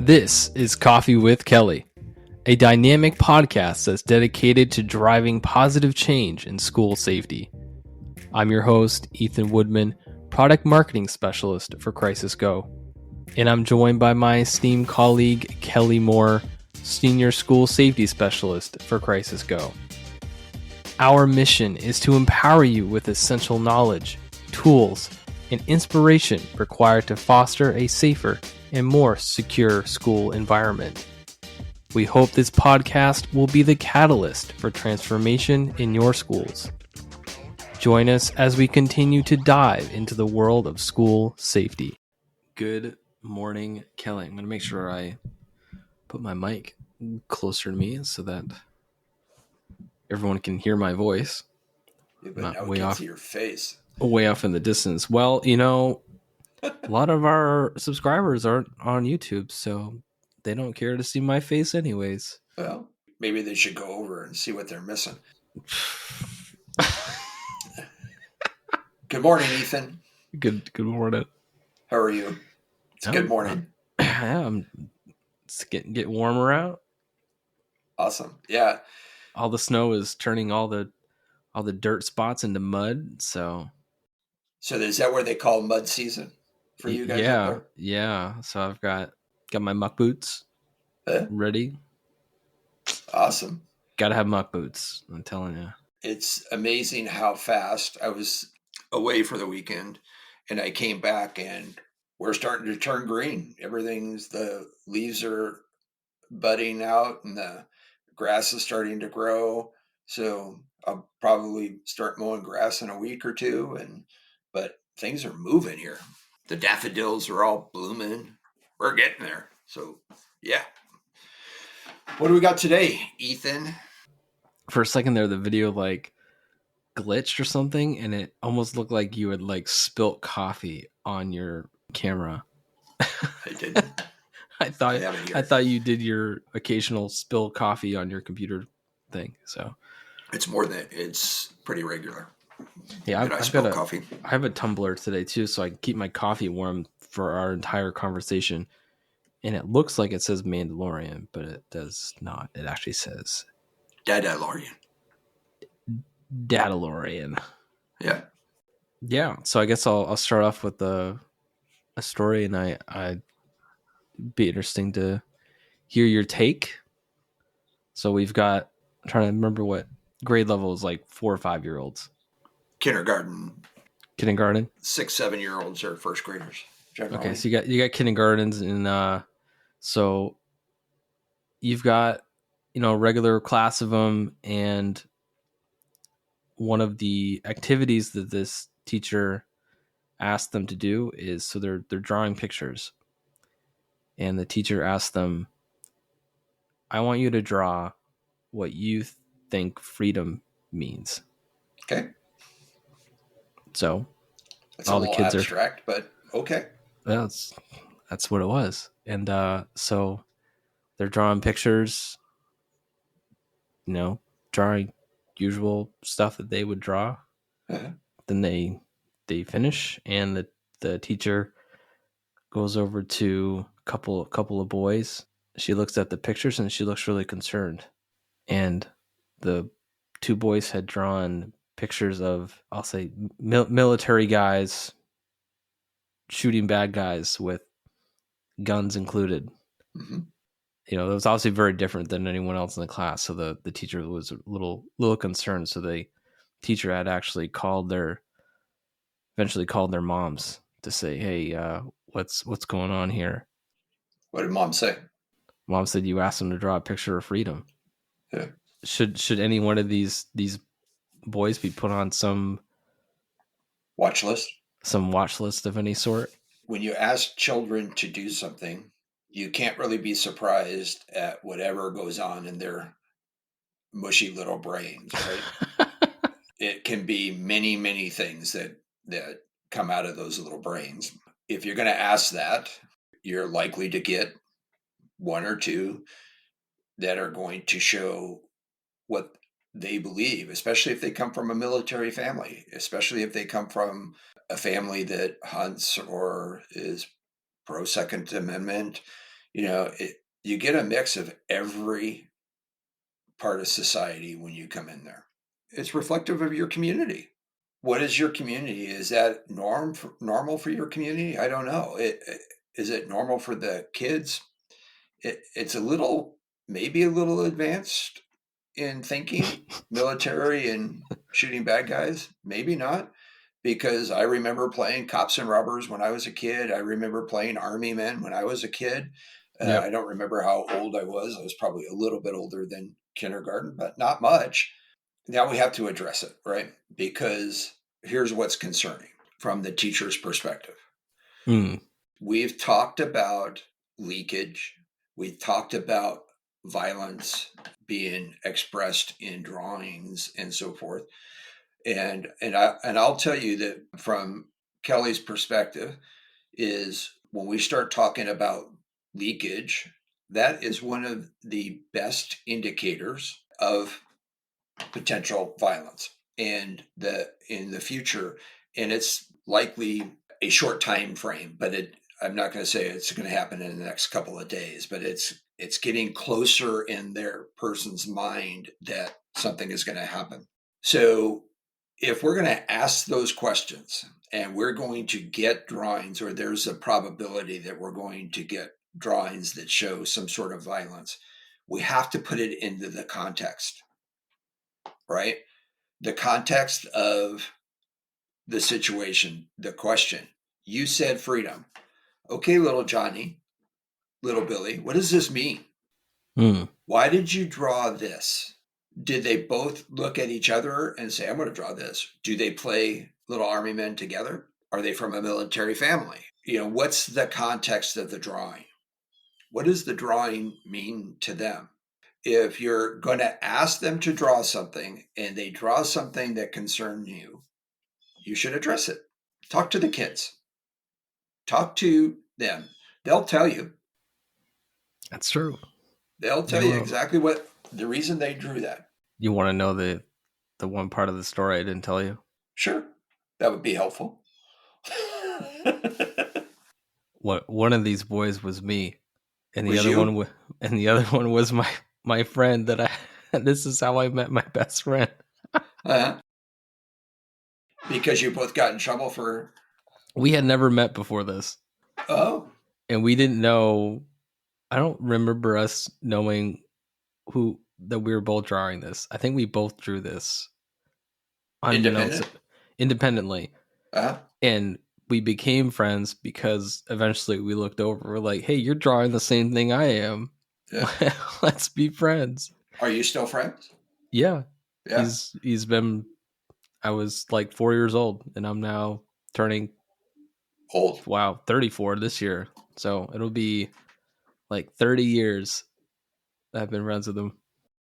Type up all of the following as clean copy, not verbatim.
This is Coffee with Kelly, a dynamic podcast that's dedicated to driving positive change in school safety. I'm your host, Ethan Woodman, Product Marketing Specialist for Crisis Go, and I'm joined by my esteemed colleague, Kelly Moore, Senior School Safety Specialist for Crisis Go. Our mission is to empower you with essential knowledge, tools, and inspiration required to foster a safer and more secure school environment. We hope this podcast will be the catalyst for transformation in your schools. Join us as we continue to dive into the world of school safety. Good morning, Kelly. I'm going to make sure I put my mic closer to me so that everyone can hear my voice. Yeah, but now we can see your face. Way off in the distance. Well, you know, a lot of our subscribers aren't on YouTube, so they don't care to see my face anyways. Well, maybe they should go over and see what they're missing. Good morning, Ethan. Good morning. How are you? It's good morning. It's getting warmer out. Awesome. Yeah. All the snow is turning all the dirt spots into mud, so is that where they call mud season for you guys out there? Yeah. So I've got my muck boots ready. Awesome. Got to have muck boots, I'm telling you. It's amazing how fast. I was away for the weekend and I came back and we're starting to turn green. The leaves are budding out and the grass is starting to grow. So I'll probably start mowing grass in a week or two. But things are moving here. The daffodils are all blooming. We're getting there. So yeah. What do we got today, Ethan? For a second there, the video glitched or something, and it almost looked like you had spilt coffee on your camera. I didn't. I thought you did your occasional spill coffee on your computer thing. So it's more than it's pretty regular. Yeah, I have a tumbler today too, so I can keep my coffee warm for our entire conversation. And it looks like it says Mandalorian, but it does not. It actually says Dadalorian. Yeah. So I guess I'll start off with a story, and I'd be interesting to hear your take. So we've got, I'm trying to remember what grade level is, 4 or 5 year olds. Kindergarten. 6-7 year olds are first graders. Generally. Okay, so you got kindergartens, and so you've got a regular class of them, and one of the activities that this teacher asked them to do is, so they're drawing pictures, and the teacher asked them, I want you to draw what you think freedom means. Okay. So it's all the kids abstract, but okay. That's what it was. And so they're drawing pictures, drawing usual stuff that they would draw. Uh-huh. Then they finish, and the teacher goes over to a couple of boys. She looks at the pictures and she looks really concerned. And the two boys had drawn pictures of, I'll say, military guys shooting bad guys with guns included. Mm-hmm. That was obviously very different than anyone else in the class. So the teacher was a little concerned. So the teacher had actually eventually called their moms to say, hey, what's going on here? What did mom say? Mom said, you asked them to draw a picture of freedom. Yeah. Should any one of these boys be put on some watch list? Some watch list of any sort? When you ask children to do something, you can't really be surprised at whatever goes on in their mushy little brains, right? It can be many, many things that come out of those little brains. If you're going to ask that, you're likely to get one or two that are going to show what they believe, especially if they come from a military family, especially if they come from a family that hunts or is pro Second Amendment. You get a mix of every part of society when you come in there. It's reflective of your community. What is your community? Is that normal for your community? I don't know. Is it normal for the kids? It's maybe a little advanced in thinking, military and shooting bad guys. Maybe not, because I remember playing cops and robbers when I was a kid. I remember playing army men when I was a kid. I Yep. don't remember how old I was. I was probably a little bit older than kindergarten, but not much. Now we have to address it, right? Because here's what's concerning from the teacher's perspective. Mm. We've talked about leakage. We've talked about violence being expressed in drawings and so forth. And I'll tell you that from Kelly's perspective is when we start talking about leakage, that is one of the best indicators of potential violence and in the future. And it's likely a short time frame, but I'm not going to say it's going to happen in the next couple of days, but it's getting closer in their person's mind that something is going to happen. So if we're going to ask those questions and we're going to get drawings, or there's a probability that we're going to get drawings that show some sort of violence, we have to put it into the context, right? The context of the situation, the question. You said freedom. Okay, little Johnny, little Billy, what does this mean? Mm. Why did you draw this? Did they both look at each other and say, I'm going to draw this? Do they play little army men together? Are they from a military family? What's the context of the drawing? What does the drawing mean to them? If you're going to ask them to draw something and they draw something that concerns you, you should address it. Talk to the kids. Talk to them. They'll tell you. That's true. They'll They tell you will. exactly what the reason they drew that. You want to know the one part of the story I didn't tell you? Sure, that would be helpful. What one of these boys was me, and the Was other one you? and the other one was my friend that I. This is how I met my best friend. Uh, because you both got in trouble for. We had never met before this, Oh, and we didn't know. I don't remember us knowing who that we were both drawing this. I think we both drew this unbeknownst independent. independently, Uh, and we became friends because eventually we looked over. We're like, "Hey, you're drawing the same thing I am. yeah. Let's be friends." Are you still friends? Yeah, Yeah. he's been. I was like 4 years old, and I'm now turning Old. 34 this year. So it'll be like 30 years I've been friends with him.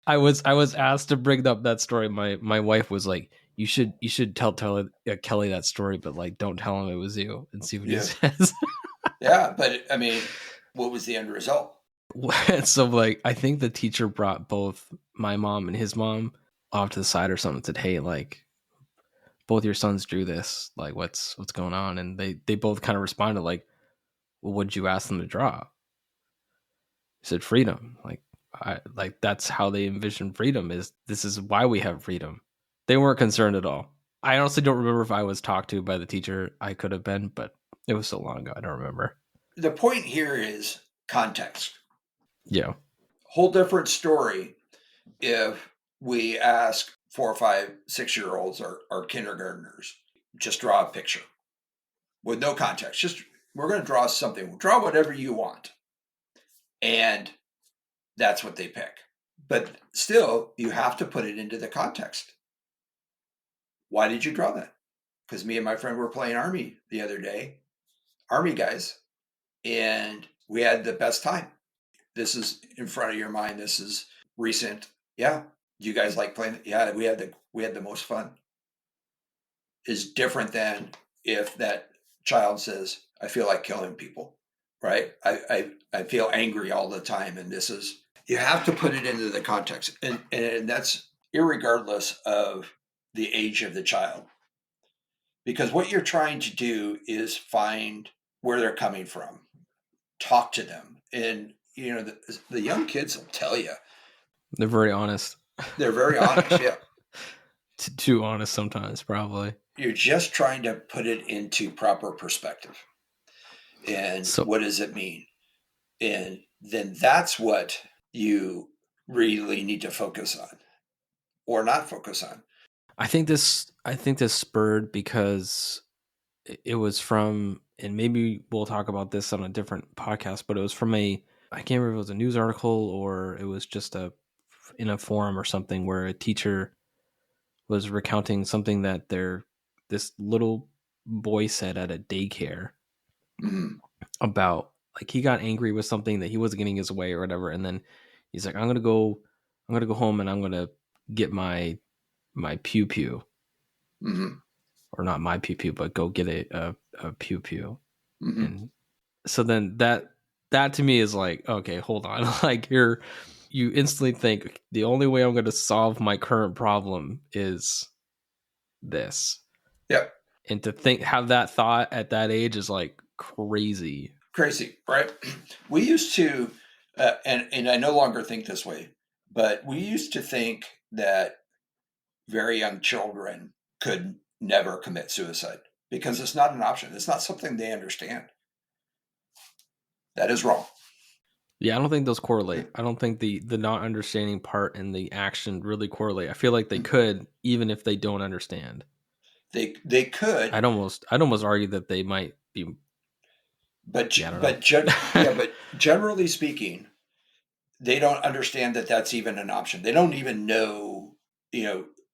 I was asked to bring up that story. My wife was like, you should tell Kelly that story, but like don't tell him it was you and see what he Yeah. says. Yeah, but I mean, what was the end result? So like I think the teacher brought both my mom and his mom off to the side or something and said, hey, like both your sons drew this. Like what's going on? And they both kind of responded like, well, what did you ask them to draw? He said freedom. Like that's how they envision freedom is this is why we have freedom. They weren't concerned at all. I honestly don't remember if I was talked to by the teacher. I could have been, but it was so long ago. I don't remember. The point here is context. Yeah. Whole different story if we ask 4, 5, 6 year olds or kindergartners, just draw a picture with no context. Just we're going to draw something. Draw whatever you want, and that's what they pick. But still, you have to put it into the context. Why did you draw that? Because me and my friend were playing Army the other day, Army guys, and we had the best time. This is in front of your mind. This is recent. Yeah. You guys like playing? Yeah, we had the most fun. Is different than if that child says, I feel like killing people, right? I feel angry all the time. And this is, you have to put it into the context. And that's irregardless of the age of the child. Because what you're trying to do is find where they're coming from, talk to them. And the young kids will tell you. They're very honest. They're very honest. Yeah. Too honest sometimes, probably. You're just trying to put it into proper perspective. And So what does it mean? And then that's what you really need to focus on or not focus on. I think this spurred because it was from, and maybe we'll talk about this on a different podcast, but it was from I can't remember if it was a news article or it was just in a forum or something where a teacher was recounting something that this little boy said at a daycare Mm-hmm. about, like, he got angry with something that he wasn't getting his way or whatever, and then he's like, I'm gonna go home and I'm gonna get my pew pew, Mm-hmm. or not my pew pew, but go get a pew pew. Mm-hmm. And so then that to me is like, okay, hold on. Like, you instantly think the only way I'm going to solve my current problem is this. Yep. And to have that thought at that age is like crazy. Crazy, right? We used to, and I no longer think this way, but we used to think that very young children could never commit suicide because it's not an option. It's not something they understand. That is wrong. Yeah, I don't think those correlate. I don't think the not understanding part and the action really correlate. I feel like they could, even if they don't understand. They could. I'd almost argue that they might be. But Yeah, I don't know. but generally speaking, they don't understand that that's even an option. They don't even know,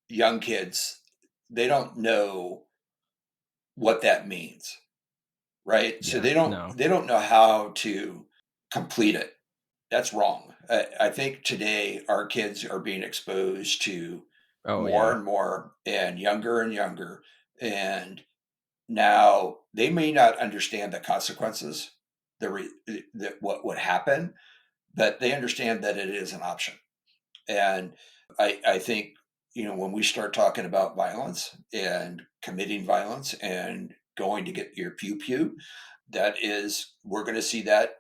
young kids, they don't know what that means, right? So Yeah, they don't no. know how to complete it. That's wrong. I think today our kids are being exposed to more and more and younger, and now they may not understand the consequences, what would happen, but they understand that it is an option. And I think, when we start talking about violence and committing violence and going to get your pew pew, we're going to see that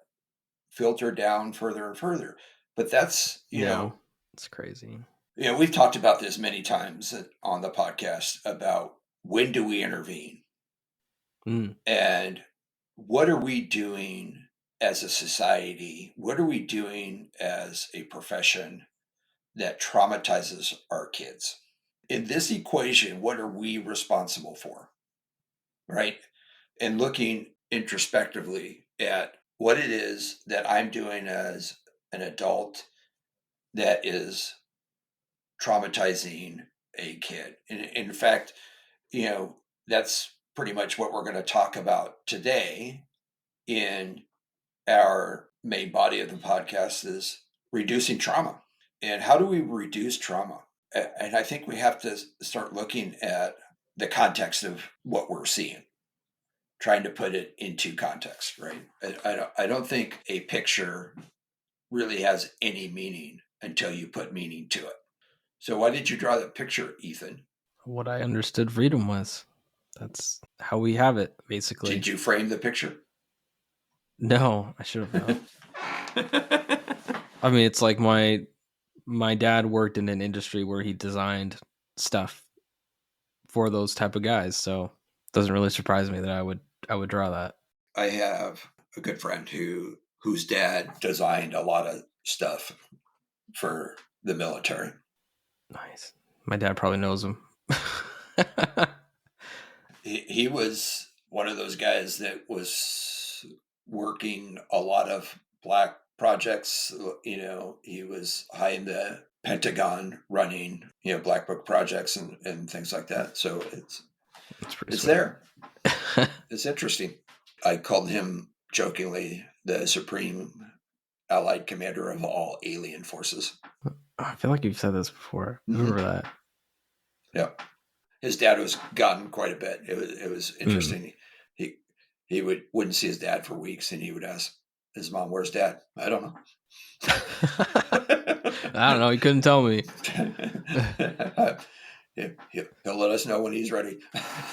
filter down further and further. But that's, it's crazy. we've talked about this many times on the podcast about when do we intervene? And what are we doing as a society? What are we doing as a profession that traumatizes our kids? In this equation, what are we responsible for? Right? And looking introspectively at what it is that I'm doing as an adult that is traumatizing a kid. And in fact, that's pretty much what we're going to talk about today in our main body of the podcast is reducing trauma. And how do we reduce trauma? And I think we have to start looking at the context of what we're seeing, trying to put it into context, right? I don't think a picture really has any meaning until you put meaning to it. So why did you draw that picture, Ethan? What I understood freedom was. That's how we have it, basically. Did you frame the picture? No, I should have known. I mean, it's like my dad worked in an industry where he designed stuff for those type of guys, so it doesn't really surprise me that I would draw that. I have a good friend whose dad designed a lot of stuff for the military. Nice. My dad probably knows him. He was one of those guys that was working a lot of black projects. He was high in the Pentagon running, black book projects and things like that. So it's there. It's interesting. I called him jokingly the supreme allied commander of all alien forces. I feel like you've said this before. I remember that. Yeah. His dad was gone quite a bit. It was interesting. He wouldn't see his dad for weeks, and he would ask his mom, "Where's Dad?" I don't know. I don't know. He couldn't tell me. He'll let us know when he's ready.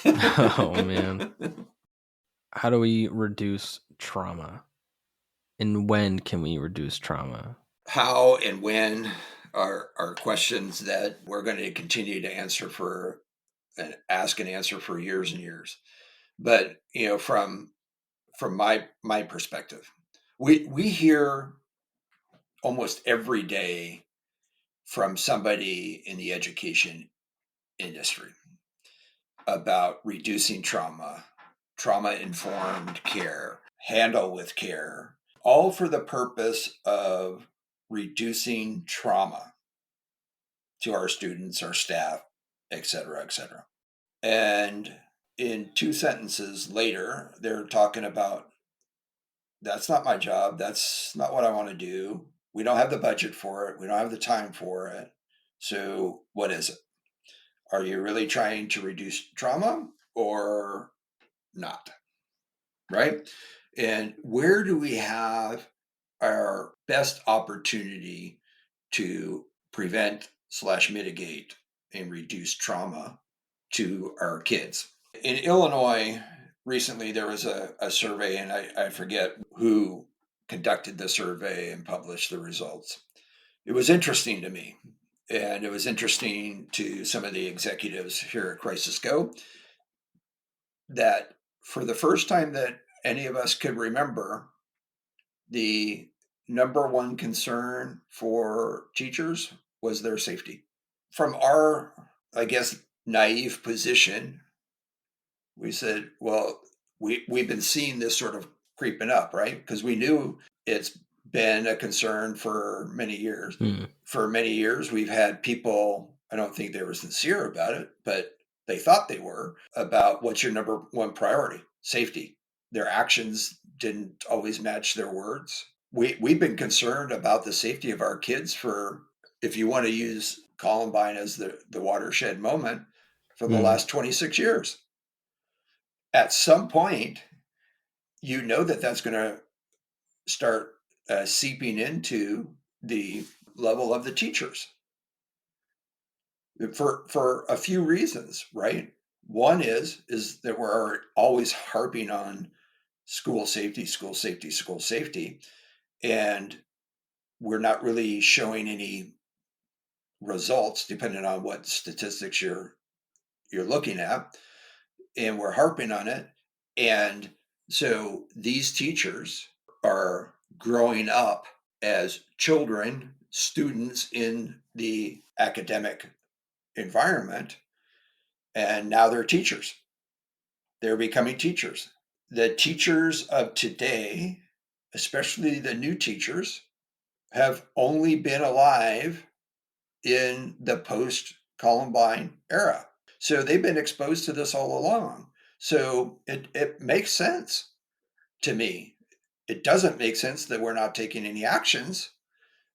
Oh man. How do we reduce trauma And when can we reduce trauma? How and when are questions that we're going to continue to answer for and ask and answer for years and years. But from my perspective, we hear almost every day from somebody in the education industry about reducing trauma, trauma informed care, handle with care, all for the purpose of reducing trauma to our students, our staff, et cetera, et cetera. And in two sentences later, they're talking about that's not my job. That's not what I want to do. We don't have the budget for it. We don't have the time for it. So, what is it? Are you really trying to reduce trauma or not? Right? And where do we have our best opportunity to prevent slash mitigate and reduce trauma to our kids? In Illinois, recently there was a survey, and I forget who conducted the survey and published the results. It was interesting to me, and it was interesting to some of the executives here at Crisis Go that for the first time that any of us could remember, the number one concern for teachers was their safety. From our, I guess, naive position, we said, well, we've been seeing this sort of creeping up, right? Because we knew it's been a concern for many years. For many years, we've had people, I don't think they were sincere about it, but they thought they were, about what's your number one priority? Safety. Their actions didn't always match their words. We've been concerned about the safety of our kids for, if you want to use Columbine as the watershed moment, for the last 26 years. At some point, you know that's going to start seeping into the level of the teachers for a few reasons, right? One is that we're always harping on school safety, school safety, school safety, and we're not really showing any results depending on what statistics you're looking at, and we're harping on it. And so these teachers are growing up as children, students in the academic environment, and now they're teachers. They're becoming teachers. The teachers of today, especially the new teachers, have only been alive in the post Columbine era. So they've been exposed to this all along. So it makes sense to me. It doesn't make sense that we're not taking any actions,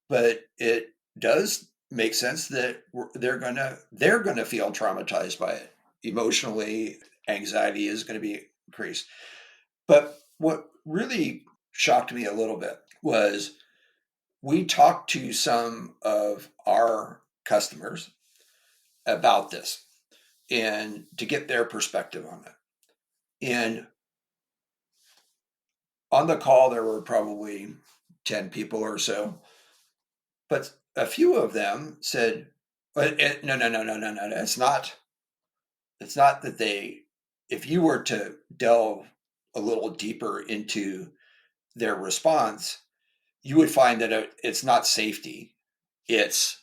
but it does make sense that they're gonna feel traumatized by it emotionally. Anxiety is going to be increased. But what really shocked me a little bit was we talked to some of our customers about this and to get their perspective on it. And on the call, there were probably 10 people or so, but a few of them said, no, no, no, no, no, no, it's not that they, if you were to delve a little deeper into their response, you would find that it's not safety, it's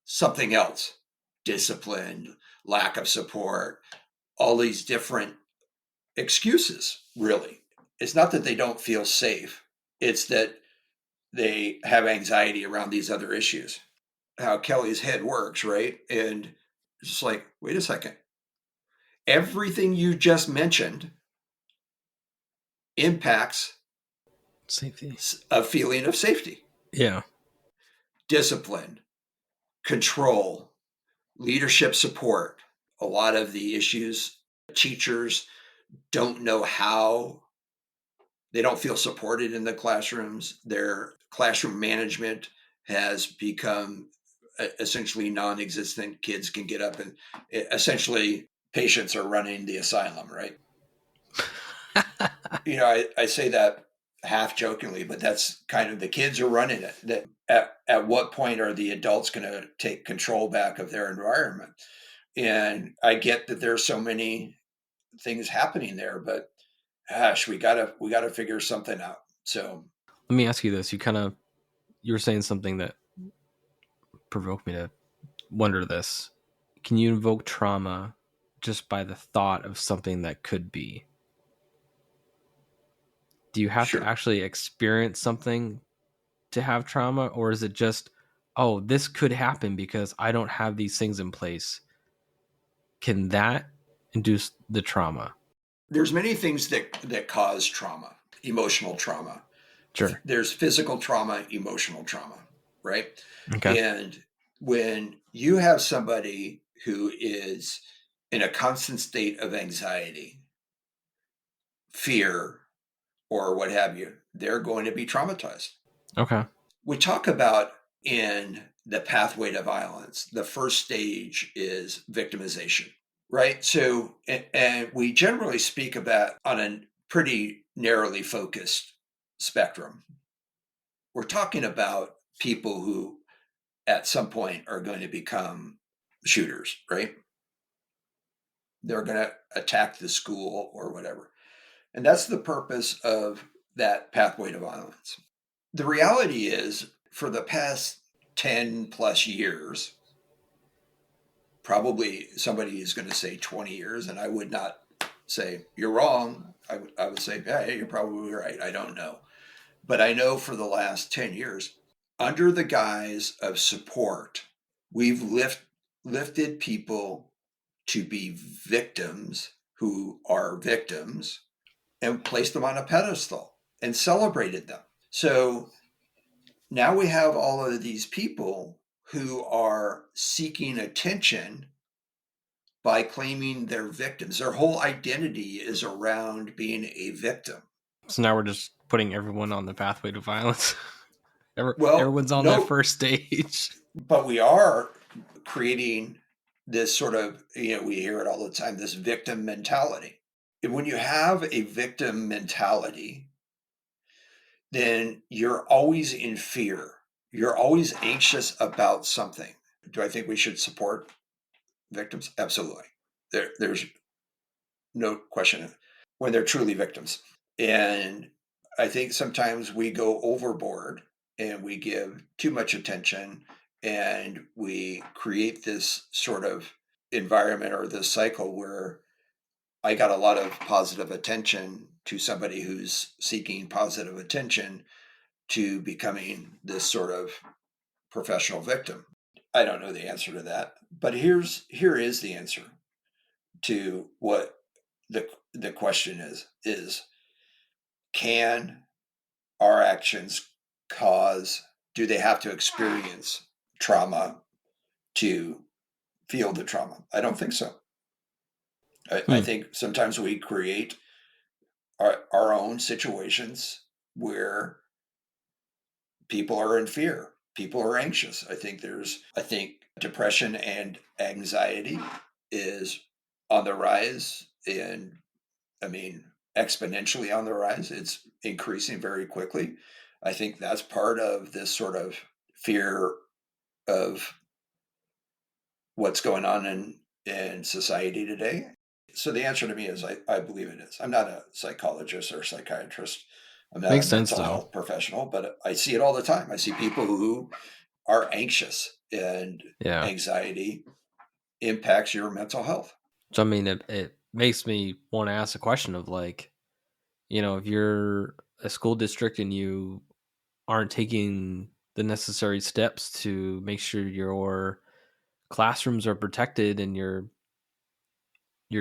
something else, discipline, lack of support, all these different excuses, really. It's not that they don't feel safe, it's that they have anxiety around these other issues. How Kelly's head works, right? And it's just like, wait a second. Everything you just mentioned impacts Safety. a feeling of safety. Yeah. Discipline, control, leadership support. A lot of the issues, teachers don't know how, they don't feel supported in the classrooms. Their classroom management has become essentially non-existent. Kids can get up and essentially patients are running the asylum, right? I say that half jokingly, but that's kind of the kids are running it. That at what point are the adults going to take control back of their environment? And I get that there's so many things happening there, but gosh, we gotta figure something out. So Let me ask you this. You were saying something that provoked me to wonder this. Can you invoke trauma just by the thought of something that could be? Do you have to sure, actually experience something to have trauma, or is it just, oh, this could happen because I don't have these things in place? Can that induce the trauma? there's many things that cause trauma, emotional trauma. Sure. There's physical trauma, emotional trauma, right? Okay. And when you have somebody who is in a constant state of anxiety, fear, or what have you, they're going to be traumatized. Okay. We talk about in the pathway to violence, the first stage is victimization, right? So, and we generally speak about on a pretty narrowly focused spectrum. We're talking about people who at some point are going to become shooters, right? They're going to attack the school or whatever. And that's the purpose of that pathway to violence. The reality is, for the past 10 plus years, probably somebody is going to say 20 years, and I would not say you're wrong. I would say, yeah, you're probably right. I don't know. But I know for the last 10 years, under the guise of support, we've lifted people to be victims who are victims and placed them on a pedestal and celebrated them. So now we have all of these people who are seeking attention by claiming they're victims. Their whole identity is around being a victim. So now we're just putting everyone on the pathway to violence. Well, Everyone's on that no, first stage. but we are creating this sort of, we hear it all the time, this victim mentality. And when you have a victim mentality, then you're always in fear. You're always anxious about something. Do I think we should support victims? Absolutely. There's no question when they're truly victims. And I think sometimes we go overboard and we give too much attention and we create this sort of environment or this cycle where I got a lot of positive attention to somebody who's seeking positive attention to becoming this sort of professional victim. I don't know the answer to that, but here is the answer to what the question is can our actions cause, do they have to experience trauma to feel the trauma? I don't think so. I Hmm. think sometimes we create our own situations where people are in fear, people are anxious. I think depression and anxiety is on the rise, and I mean exponentially on the rise. It's increasing very quickly. I think that's part of this sort of fear of what's going on in society today. So the answer to me is I believe it is. I'm not a psychologist or psychiatrist. I'm not a Makes sense mental though. health professional, but I see it all the time. I see people who are anxious, and Yeah. anxiety impacts your mental health. So I mean, it makes me want to ask a question of like, if you're a school district and you aren't taking the necessary steps to make sure your classrooms are protected and your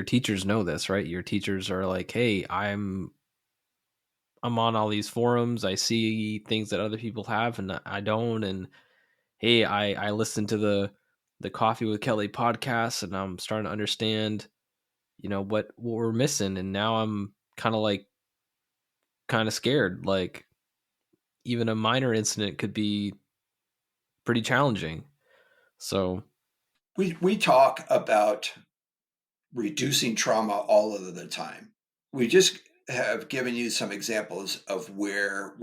teachers know this, right? Your teachers are like, "Hey, I'm on all these forums. I see things that other people have and I don't, and hey, I listen to the Coffee with Kelly podcast and I'm starting to understand, what we're missing, and now I'm kind of scared. Like even a minor incident could be pretty challenging." So, We talk about reducing trauma all of the time. We just have given you some examples of where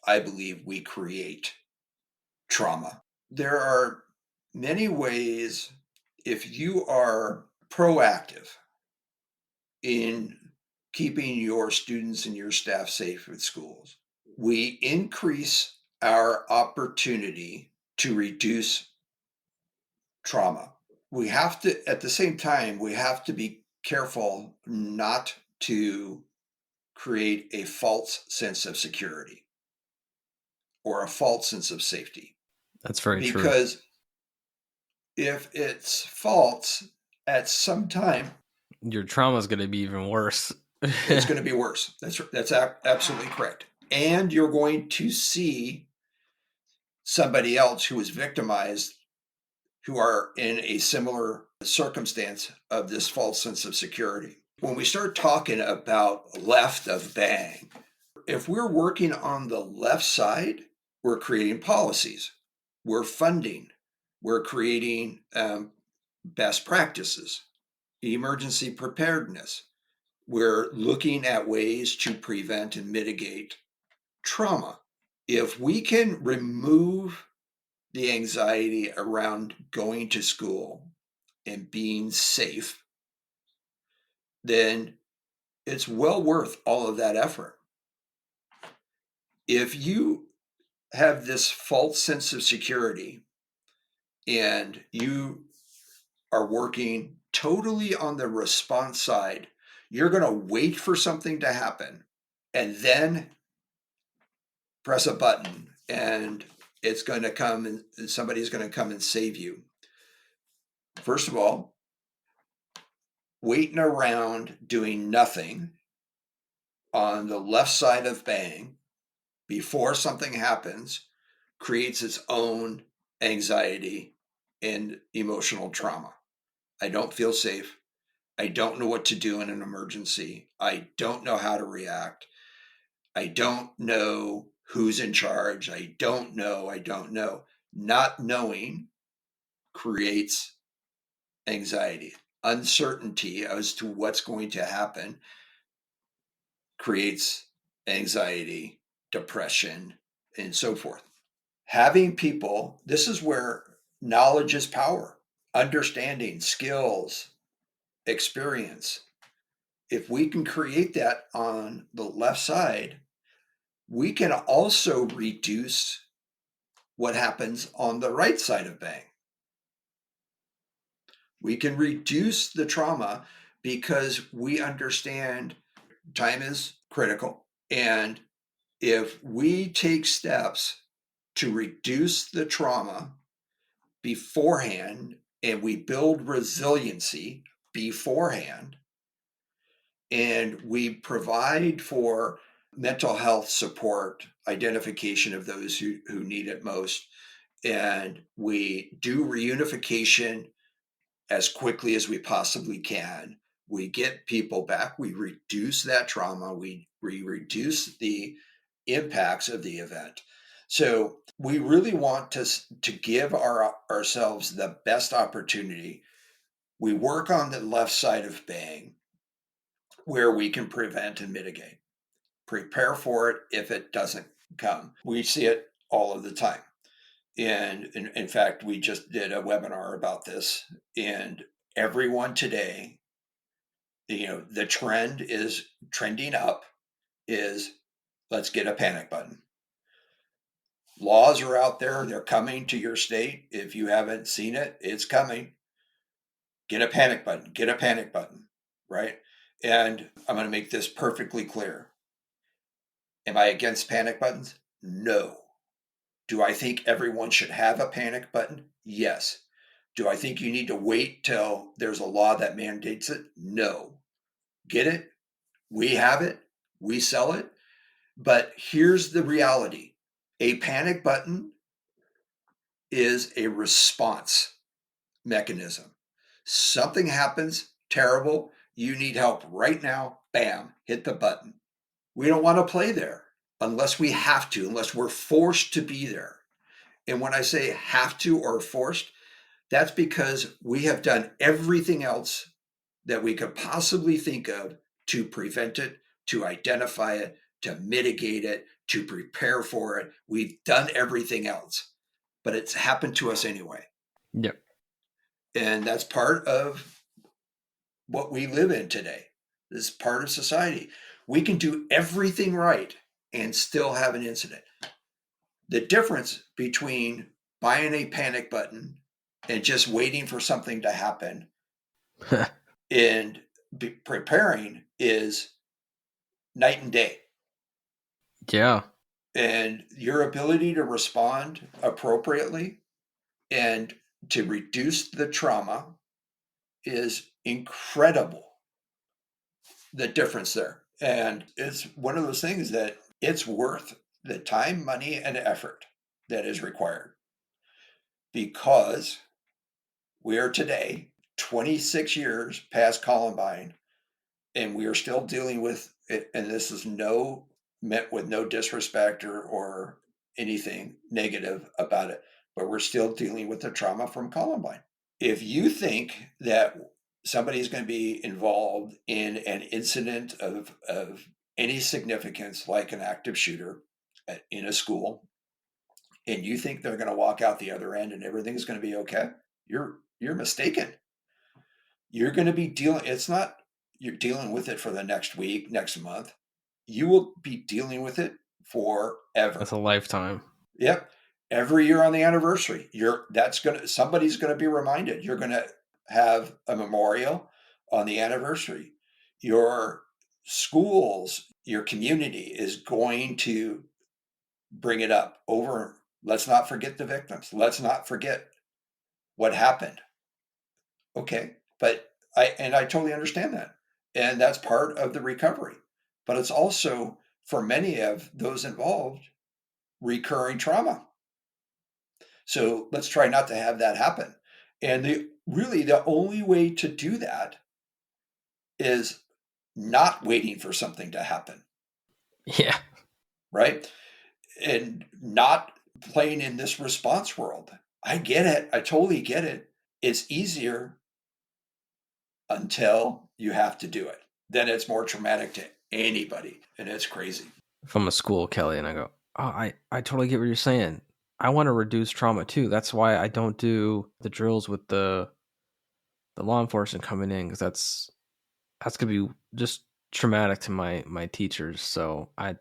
I believe we create trauma. There are many ways, if you are proactive in keeping your students and your staff safe at schools, we increase our opportunity to reduce trauma. We have to, at the same time, we have to be careful not to create a false sense of security or a false sense of safety. That's very true. Because if it's false, at some time, Your trauma is going to be even worse. it's going to be worse. That's absolutely correct. And you're going to see somebody else who is victimized, who are in a similar circumstance of this false sense of security. When we start talking about left of bang, if we're working on the left side, we're creating policies, we're funding, we're creating best practices, emergency preparedness. We're looking at ways to prevent and mitigate trauma. If we can remove the anxiety around going to school and being safe, then it's well worth all of that effort. If you have this false sense of security and you are working totally on the response side, you're going to wait for something to happen and then press a button and it's going to come and somebody's going to come and save you. First of all, waiting around doing nothing on the left side of bang before something happens creates its own anxiety and emotional trauma. I don't feel safe. I don't know what to do in an emergency. I don't know how to react. I don't know who's in charge. I don't know. Not knowing creates anxiety. Uncertainty as to what's going to happen creates anxiety, depression, and so forth. Having people, this is where knowledge is power, understanding, skills, experience. If we can create that on the left side, we can also reduce what happens on the right side of bang. We can reduce the trauma because we understand time is critical. And if we take steps to reduce the trauma beforehand and we build resiliency beforehand and we provide for mental health support, identification of those who need it most, and we do reunification as quickly as we possibly can. We get people back. We reduce that trauma. We reduce the impacts of the event. So we really want to give ourselves the best opportunity. We work on the left side of bang where we can prevent and mitigate. Prepare for it if it doesn't come. We see it all of the time. And in fact, we just did a webinar about this, and everyone today, the trend is trending up is let's get a panic button. Laws are out there. They're coming to your state. If you haven't seen it, it's coming. Get a panic button, get a panic button, right? And I'm going to make this perfectly clear. Am I against panic buttons? No. Do I think everyone should have a panic button? Yes. Do I think you need to wait till there's a law that mandates it? No. Get it? We have it. We sell it. But here's the reality. A panic button is a response mechanism. Something happens terrible. You need help right now. Bam, hit the button. We don't want to play there unless we have to, unless we're forced to be there. And when I say have to or forced, that's because we have done everything else that we could possibly think of to prevent it, to identify it, to mitigate it, to prepare for it. We've done everything else, but it's happened to us anyway. Yep. And that's part of what we live in today. This is part of society. We can do everything right and still have an incident. The difference between buying a panic button and just waiting for something to happen and preparing is night and day. Yeah. And your ability to respond appropriately and to reduce the trauma is incredible. The difference there. And it's one of those things that it's worth the time, money, and effort that is required, because we are today 26 years past Columbine, and we are still dealing with it. And this is meant with no disrespect or anything negative about it, but we're still dealing with the trauma from Columbine. If you think that somebody's going to be involved in an incident of any significance, like an active shooter in a school, and you think they're going to walk out the other end and everything's going to be okay, you're mistaken. You're going to be you're dealing with it for the next week, next month. You will be dealing with it forever. That's a lifetime. Yep. Every year on the anniversary, somebody's gonna be reminded. You're gonna have a memorial on the anniversary. Your schools, your community is going to bring it up over. Let's not forget the victims. Let's not forget what happened. Okay. But I totally understand that. And that's part of the recovery. But it's also, for many of those involved, recurring trauma. So let's try not to have that happen. And the only way to do that is not waiting for something to happen. Yeah. Right. And not playing in this response world. I get it. I totally get it. It's easier until you have to do it. Then it's more traumatic to anybody. And it's crazy. If I'm a school, Kelly, and I go, oh, I totally get what you're saying. I want to reduce trauma too. That's why I don't do the drills with the law enforcement coming in, because that's gonna be just traumatic to my teachers. So I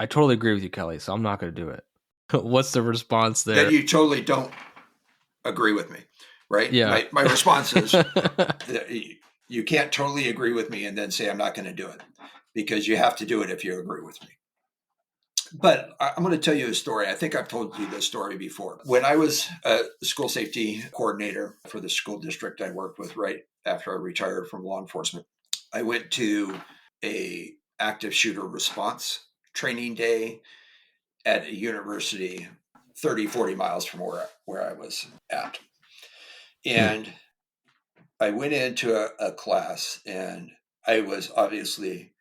totally agree with you, Kelly. So I'm not gonna do it. What's the response there? Then you totally don't agree with me, right? Yeah. My response is you can't totally agree with me and then say I'm not going to do it, because you have to do it if you agree with me. But I'm going to tell you a story. I think I've told you this story before. When I was a school safety coordinator for the school district I worked with right after I retired from law enforcement, I went to a active shooter response training day at a university 30, 40 miles from where I was at. And I went into a class, and I was obviously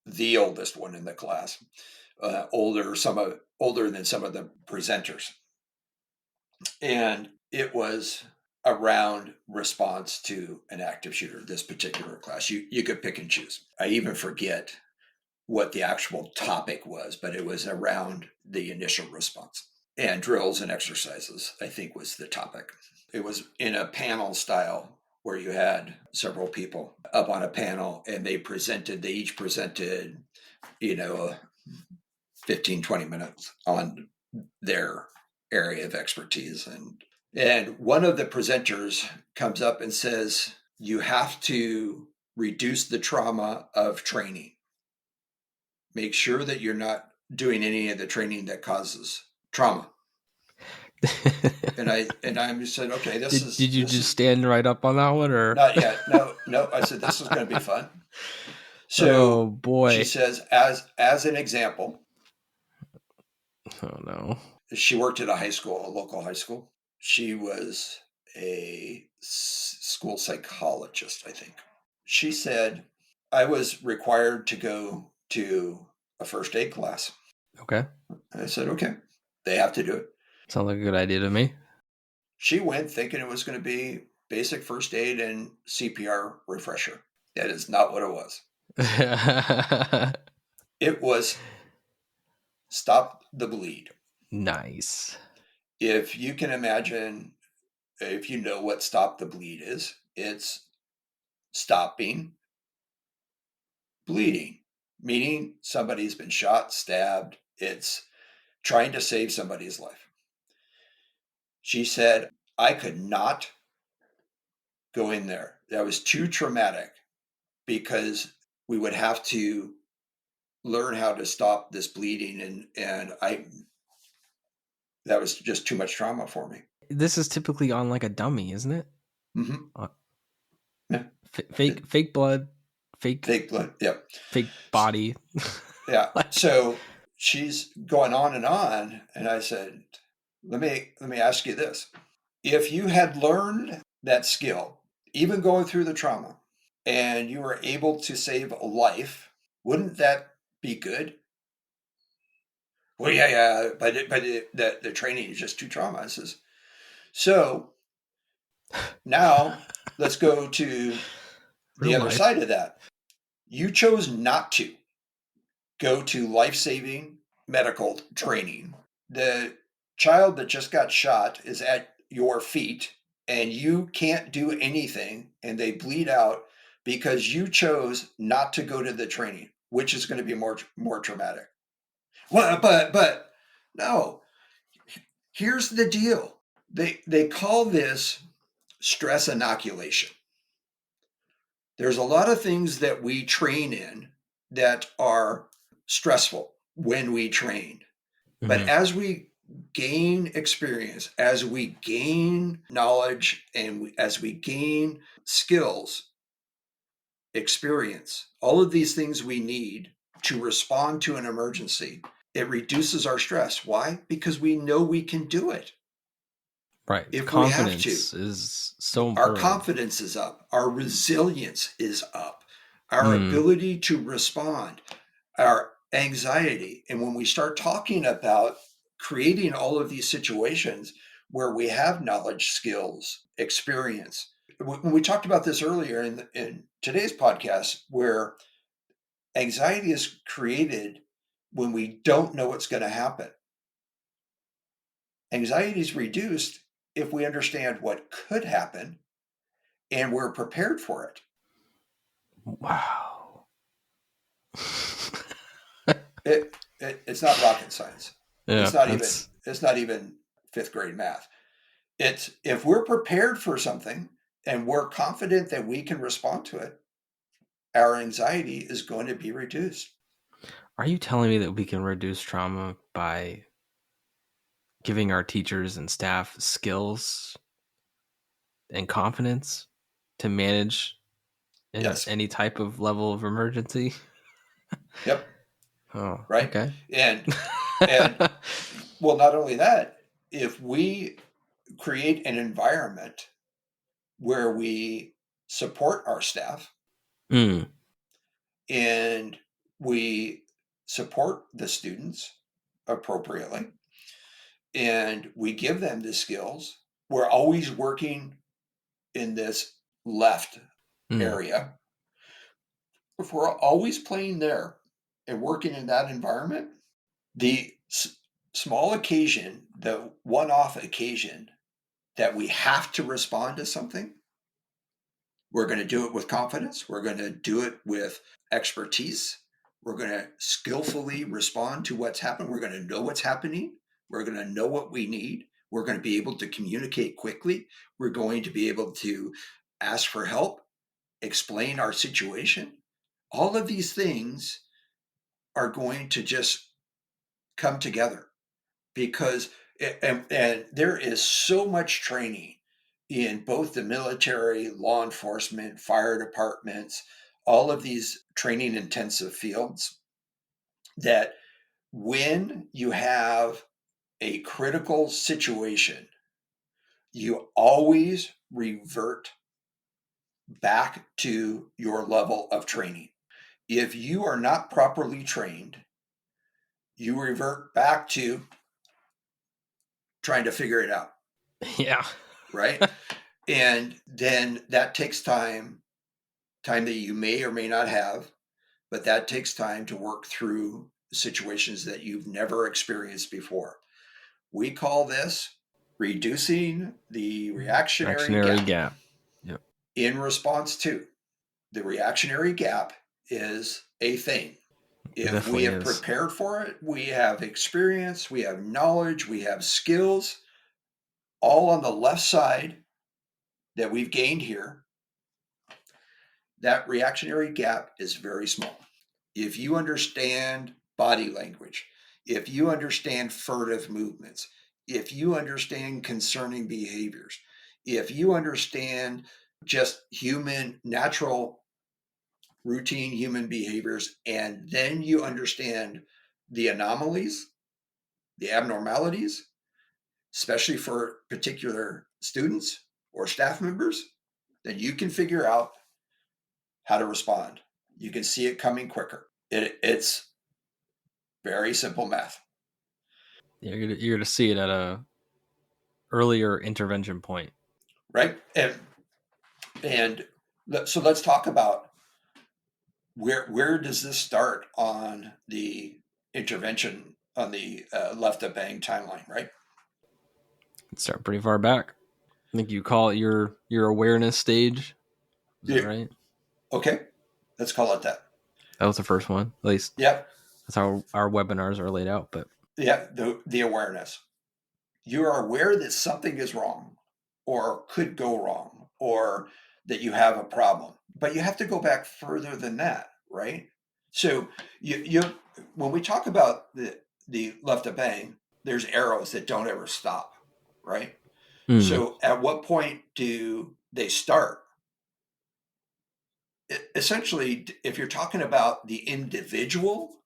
the oldest one in the class, older than some of the presenters. And it was around response to an active shooter, this particular class. You could pick and choose. I even forget what the actual topic was, but it was around the initial response. And drills and exercises, I think, was the topic. It was in a panel style where you had several people up on a panel, and they each presented, 15, 20 minutes on their area of expertise. And one of the presenters comes up and says, you have to reduce the trauma of training. Make sure that you're not doing any of the training that causes trauma. and I said, okay, Did you just stand right up on that one, or not yet? No. I said, this is going to be fun. So oh boy, she says, as an example, oh no, she worked at a local high school. She was a school psychologist, I think. She said, I was required to go to a first aid class. Okay. I said, okay, they have to do it. Sounds like a good idea to me. She went thinking it was going to be basic first aid and CPR refresher. That is not what it was. It was stop the bleed. Nice. If you can imagine, if you know what stop the bleed is, it's stopping bleeding, meaning somebody's been shot, stabbed. It's trying to save somebody's life. She said, I could not go in there. That was too traumatic because we would have to learn how to stop this bleeding. And that was just too much trauma for me. This is typically on like a dummy, isn't it? Mm-hmm. Uh, Yeah. fake blood, Fake blood. Yep. fake body. Yeah. Like, So she's going on, and I said, let me ask you this. If you had learned that skill, even going through the trauma, and you were able to save a life, wouldn't that be good? Well, yeah, but the training is just too trauma. I says, so now let's go to the real other life. side of that. You chose not to go to life-saving medical training. The child that just got shot is at your feet and you can't do anything and they bleed out because you chose not to go to the training, which is going to be more traumatic. Well, but no. Here's the deal. They call this stress inoculation. There's a lot of things that we train in that are stressful when we train. But Mhm. as we gain experience, as we gain knowledge, and as we gain skills, experience, all of these things we need to respond to an emergency, it reduces our stress. Why? Because we know we can do it Right. if we have to. Confidence is so Our important. confidence is up, our resilience is up, our Mm. ability to respond, our anxiety. And when we start talking about creating all of these situations where we have knowledge, skills, experience, when we talked about this earlier in today's podcast, where anxiety is created when we don't know what's going to happen. Anxiety is reduced if we understand what could happen and we're prepared for it. Wow. It's not rocket science. Yeah, It's not even that's it's not even fifth grade math. It's if we're prepared for something and we're confident that we can respond to it, our anxiety is going to be reduced. Are you telling me that we can reduce trauma by giving our teachers and staff skills and confidence to manage Yes. any type of level of emergency? Yep. Oh, Right. okay. And well, not only that, if we create an environment where we support our staff Mm. and we support the students appropriately and we give them the skills, we're always working in this left Mm. area. If we're always playing there and working in that environment, the small occasion, the one off occasion that we have to respond to something, we're going to do it with confidence. We're going to do it with expertise. We're going to skillfully respond to what's happened. We're going to know what's happening. We're going to know what we need. We're going to be able to communicate quickly. We're going to be able to ask for help, explain our situation. All of these things are going to just come together because and there is so much training in both the military, law enforcement, fire departments, all of these training intensive fields that when you have a critical situation, you always revert back to your level of training. If you are not properly trained, you revert back to trying to figure it out, Yeah. right? And then that takes time that you may or may not have. but that takes time to work through situations that you've never experienced before. We call this reducing the reactionary gap. Yep. In response to the reactionary gap is a thing. It If we definitely have is. prepared for it, we have experience, we have knowledge, we have skills, all on the left side that we've gained here, that reactionary gap is very small. If you understand body language, if you understand furtive movements, if you understand concerning behaviors, if you understand just human, natural, routine human behaviors, and then you understand the anomalies, the abnormalities, especially for particular students or staff members, then you can figure out how to respond. You can see it coming quicker. It's very simple math. Yeah, you're going to see it at a earlier intervention point. Right? And so let's talk about where does this start on the intervention on the left of bang timeline, right? Let's start pretty far back. I think you call it your awareness stage. Is that Yeah. right? Okay, let's call it that. That was the first one. At least Yep. that's how our webinars are laid out. But Yeah, the awareness. You are aware that something is wrong or could go wrong or that you have a problem. But you have to go back further than that, right? So you when we talk about the left of bang, there's arrows that don't ever stop, right? So at what point do they start? Essentially, if you're talking about the individual,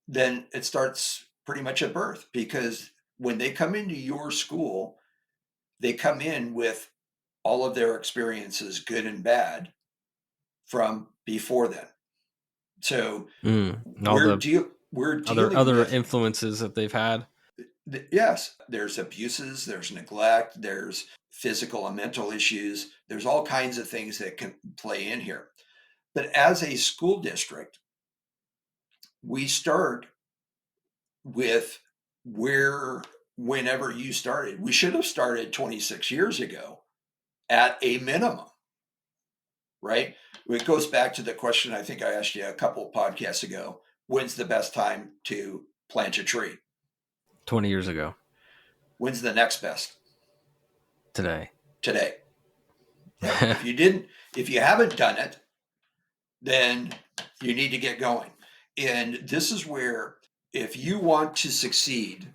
then it starts pretty much at birth, because when they come into your school, they come in with all of their experiences, good and bad, from before then. So and all the we're dealing other with, influences that they've had. yes, there's abuses, there's neglect, there's physical and mental issues, there's all kinds of things that can play in here. But as a school district, we start with where, whenever you started, we should have started 26 years ago at a minimum, right? It goes back to the question I think I asked you a couple of podcasts ago. When's the best time to plant a tree? 20 years ago. When's the next best? Today. Today. Right? If you haven't done it, then you need to get going. And this is where, if you want to succeed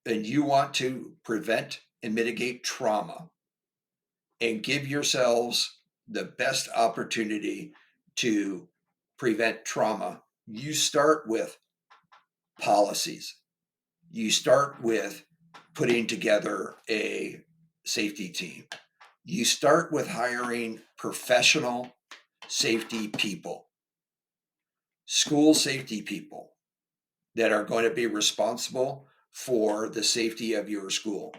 and you want to prevent and mitigate trauma and give yourselves the best opportunity to prevent trauma, you start with policies. You start with putting together a safety team. You start with hiring professional safety people, school safety people that are going to be responsible for the safety of your school.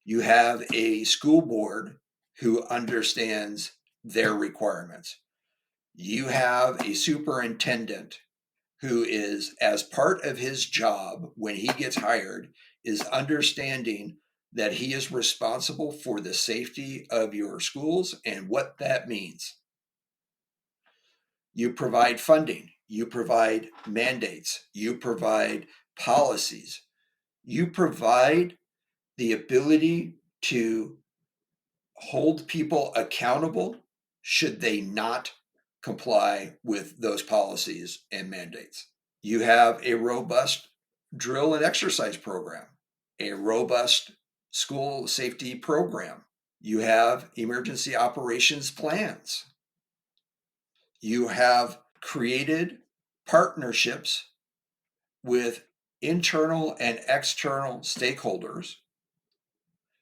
You have a school board who understands their requirements. You have a superintendent who is, as part of his job when he gets hired, is understanding that he is responsible for the safety of your schools and what that means. You provide funding, you provide mandates, you provide policies, you provide the ability to hold people accountable should they not comply with those policies and mandates. You have a robust drill and exercise program, a robust school safety program. You have emergency operations plans. You have created partnerships with internal and external stakeholders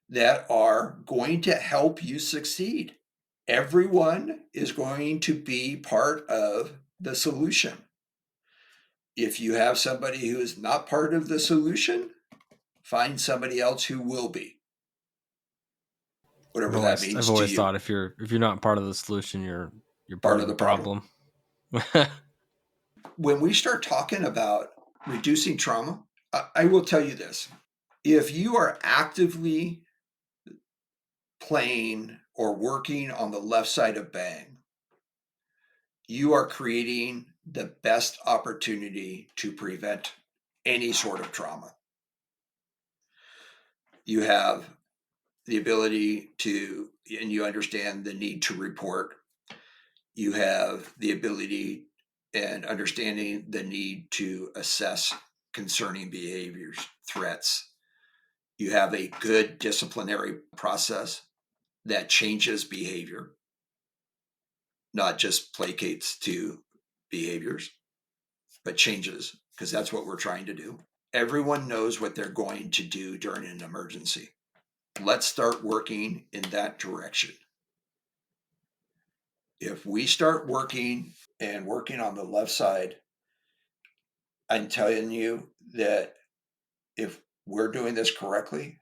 that are going to help you succeed. Everyone is going to be part of the solution. If you have somebody who is not part of the solution, find somebody else who will be, whatever that I've means to always you. thought if you're not part of the solution, you're part Part of of the the problem. problem. When we start talking about reducing trauma, I will tell you this. If you are actively playing or working on the left side of bang, you are creating the best opportunity to prevent any sort of trauma. You have the ability to, and you understand the need to report. You have the ability and understanding the need to assess concerning behaviors, threats. You have a good disciplinary process that changes behavior, not just placates to behaviors, but changes, because that's what we're trying to do. Everyone knows what they're going to do during an emergency. Let's start working in that direction. If we start working on the left side, I'm telling you that if we're doing this correctly,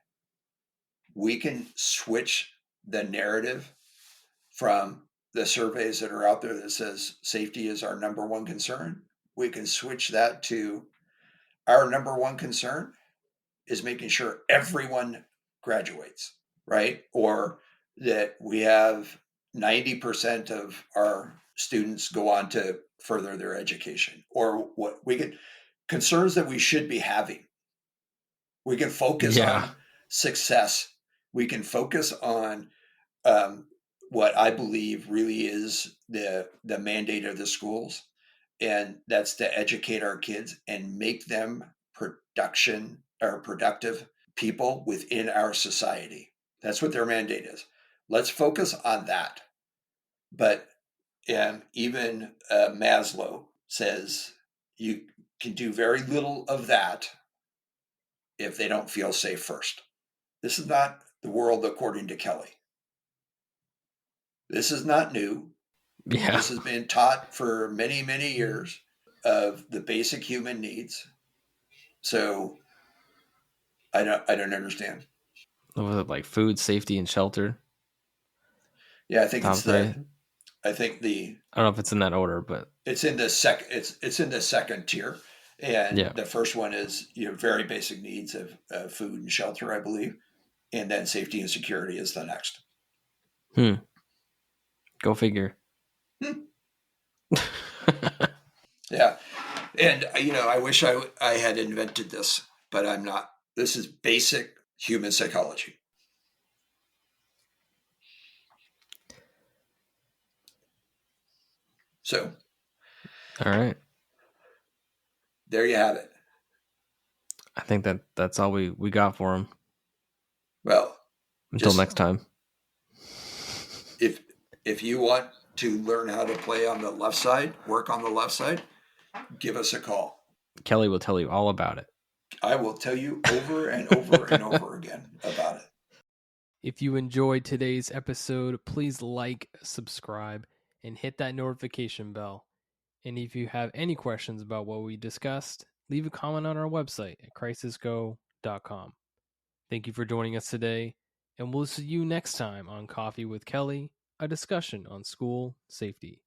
we can switch the narrative from the surveys that are out there that says safety is our number one concern. We can switch that to our number one concern is making sure everyone graduates, right? Or that we have 90% of our students go on to further their education, or what we can concerns that we should be having. We can focus Yeah. on success. We can focus on um, what I believe really is the mandate of the schools, and that's to educate our kids and make them productive people within our society. That's what their mandate is. Let's focus on that. But even Maslow says you can do very little of that if they don't feel safe first. This is not the world according to Kelly. This is not new. Yeah. This has been taught for many, many years of the basic human needs. So I don't understand. What was it, like food, safety, and shelter? Yeah, I think it's Tom's right. I think the I don't know if it's in that order, but it's in the it's in the second tier, and yeah. the first one is very basic needs of food and shelter, I believe, and then safety and security is the next. Go figure. Hmm. Yeah, and I wish I had invented this, but I'm not. This is basic human psychology. So All right. there you have it. I think that's all we got for him. Well, Until just next time. if if you want to learn how to play on the left side, work on the left side, give us a call. Kelly will tell you all about it. I will tell you over and over and over again about it. If you enjoyed today's episode, please like, subscribe, and hit that notification bell. And if you have any questions about what we discussed, leave a comment on our website at crisisgo.com. Thank you for joining us today, and we'll see you next time on Coffee with Kelly, a discussion on school safety.